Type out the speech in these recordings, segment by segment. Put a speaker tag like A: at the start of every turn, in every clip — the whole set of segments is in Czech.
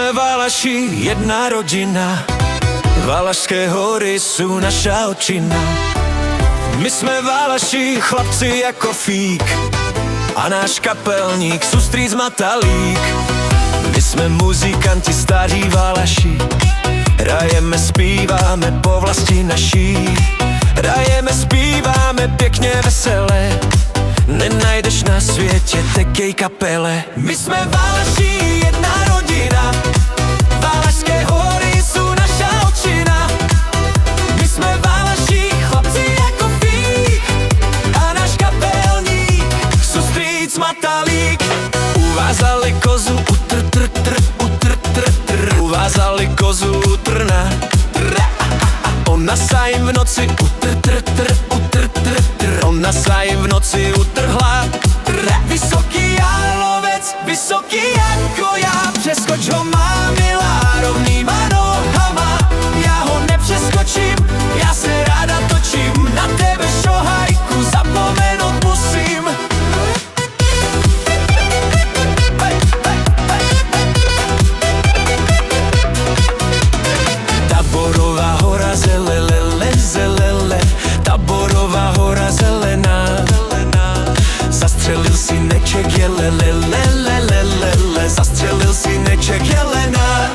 A: jsme Valaši, jedna rodina. Valašské hory sú naša očina. My sme Valaši, chlapci jako fík, a náš kapelník sústrý z Matalík. My sme muzikanti, starí Valaši, hrajeme, zpíváme po vlasti naší. Hrajeme, zpíváme pěkně veselé, nenajdeš na světě takej kapele. My jsme Valaši, jedna rodina. Valašské hory sú naša očina. My jsme Valaši, chlapci jako fík, a náš kapelník sústríc Matalík. Uvázali kozu, uvázali kozu u trna. Ona sa im v noci ona sa im v noci utrhla. Vysoký jálovec, vysoký jako já, přeskoč ho má milá, rovnýma nohama. Já ho nepřeskočím, já se ráda točím, na tebe šohajku zapomenout musím. Taborová hora zelele, zelele, Taborová hora zelená. Zastřelil si neček jelelelelelele, zastřelil si neček jelena.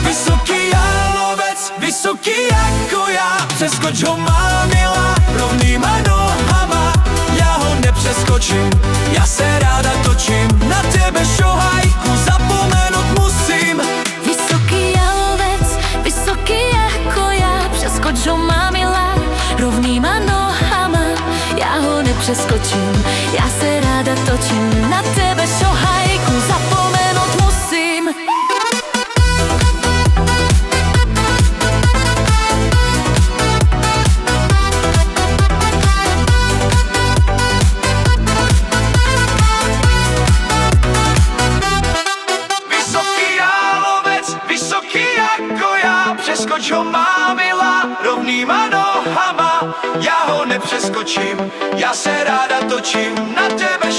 A: Vysoký jálovec, vysoký jako já, přeskoč ho má milá, rovnýma nohama. Já ho nepřeskočím, já se ráda točím, na tebe šohajku zapomenout musím.
B: Vysoký jálovec, vysoký jako já, přeskoč ho má milá, rovnýma nohama. Já ho nepřeskočím, já se ráda točím, na tebe šohajku zapomenout musím.
A: Vysoký jálovec, vysoký jako já, přeskoč ho má milá, rovnýma nohama. Já ho nepřeskočím, já se ráda točím, na tebe